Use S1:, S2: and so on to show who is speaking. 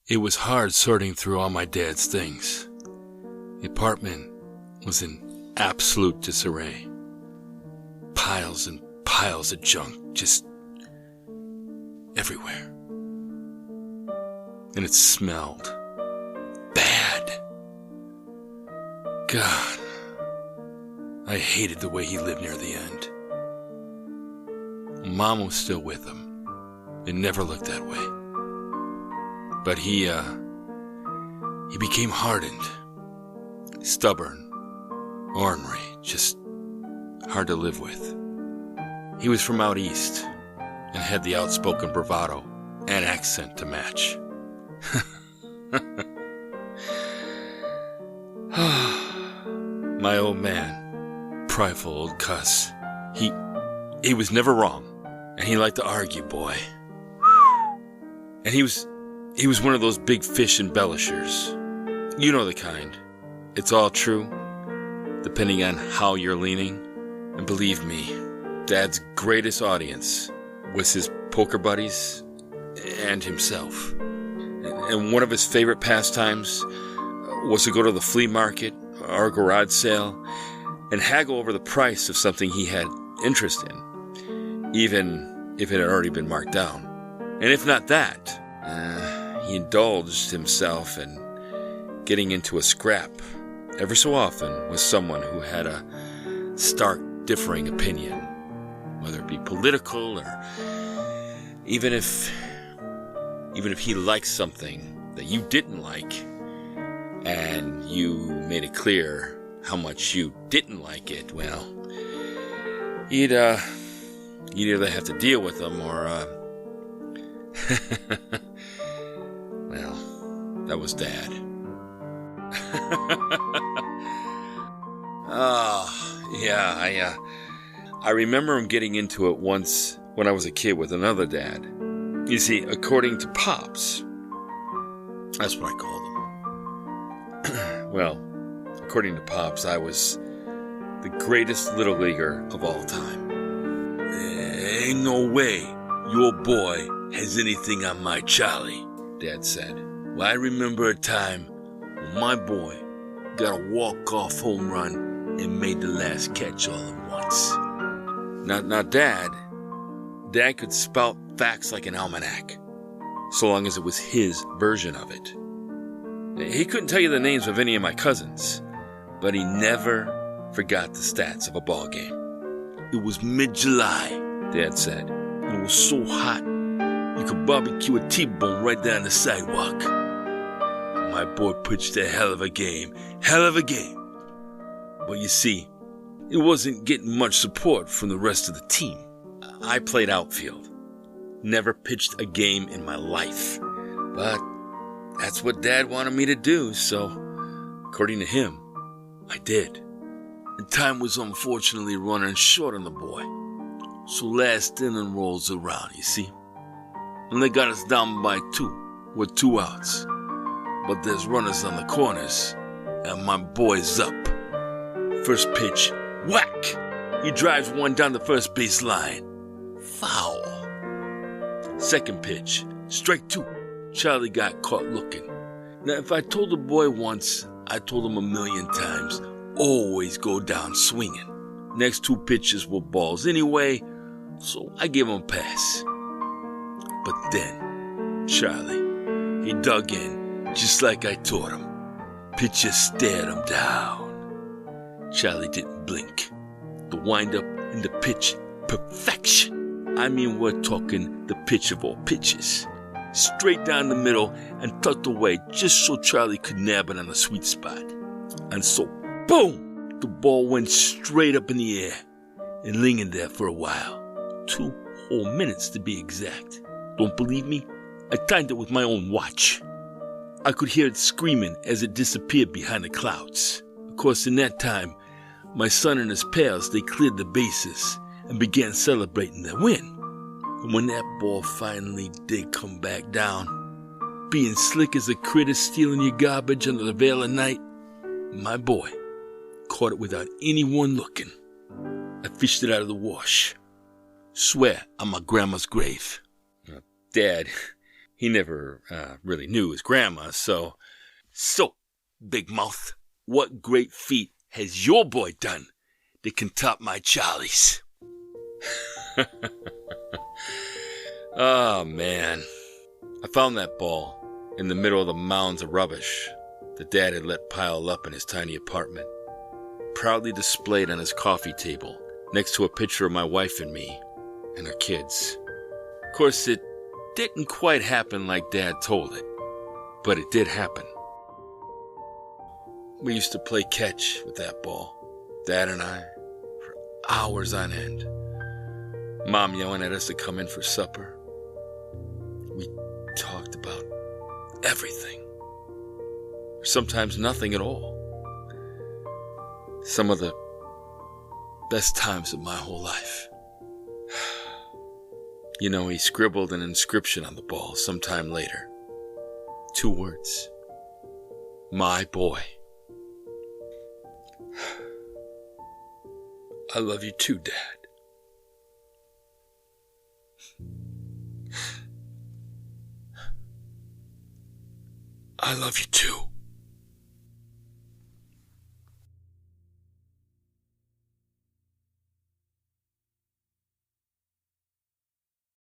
S1: It was hard sorting through all my dad's things. The apartment was in absolute disarray. Piles and piles of junk just everywhere. And it smelled bad. God, I hated the way he lived near the end. Mom was still with him. It never looked that way. But he became hardened, stubborn, ornery, just hard to live with. He was from out east and had the outspoken bravado and accent to match. My old man, prideful old cuss. He was never wrong, and he liked to argue, boy. And he was one of those big fish embellishers. You know the kind. It's all true, depending on how you're leaning. And believe me, Dad's greatest audience was his poker buddies and himself. And one of his favorite pastimes was to go to the flea market or garage sale and haggle over the price of something he had interest in, even if it had already been marked down. And if not that, he indulged himself in getting into a scrap every so often with someone who had a stark differing opinion, whether it be political or even if he liked something that you didn't like and you made it clear how much you didn't like it, well, you'd either have to deal with them or well, that was Dad. Yeah, I remember him getting into it once when I was a kid with another dad. You see, according to Pops, that's what I called him. Well, according to Pops, I was the greatest little leaguer of all time. Ain't no way your boy has anything on my Charlie, Dad said. Well, I remember a time when my boy got a walk-off home run and made the last catch all at once. Now, Dad could spout facts like an almanac, so long as it was his version of it. He couldn't tell you the names of any of my cousins, but he never forgot the stats of a ball game. It was mid-July, Dad said. It was so hot, you could barbecue a T-bone right down the sidewalk. My boy pitched a hell of a game. But you see, it wasn't getting much support from the rest of the team. I played outfield. Never pitched a game in my life. But that's what Dad wanted me to do, so according to him, I did. And time was unfortunately running short on the boy. So last inning rolls around, you see. And they got us down by 2 with 2 outs. But there's runners on the corners, and my boy's up. First pitch, whack! He drives one down the first base line. Foul. Second pitch, strike 2. Charlie got caught looking. Now, if I told the boy once, I told him 1,000,000 times, always go down swinging. Next 2 pitches were balls anyway, so I gave him a pass. But then, Charlie, he dug in, just like I taught him. Pitcher stared him down. Charlie didn't blink. The windup and the pitch, perfection. I mean, we're talking the pitch of all pitches. Straight down the middle and tucked away just so Charlie could nab it on the sweet spot. And so, boom! The ball went straight up in the air and lingered there for a while. 2 whole minutes to be exact. Don't believe me? I timed it with my own watch. I could hear it screaming as it disappeared behind the clouds. Of course, in that time, my son and his pals, they cleared the bases and began celebrating their win. And when that ball finally did come back down, being slick as a critter stealing your garbage under the veil of night, my boy caught it without anyone looking. I fished it out of the wash. Swear on my grandma's grave. Dad, He never really knew his grandma, so, Big Mouth, what great feat has your boy done that can top my Charlie's? Oh, man. I found that ball in the middle of the mounds of rubbish that Dad had let pile up in his tiny apartment, proudly displayed on his coffee table next to a picture of my wife and me and our kids. Of course, it didn't quite happen like Dad told it, but it did happen. We used to play catch with that ball, Dad and I, for hours on end. Mom yelling at us to come in for supper. We talked about everything, or sometimes nothing at all. Some of the best times of my whole life. You know, he scribbled an inscription on the ball sometime later. 2 words. My boy. I love you too, Dad. I love you too.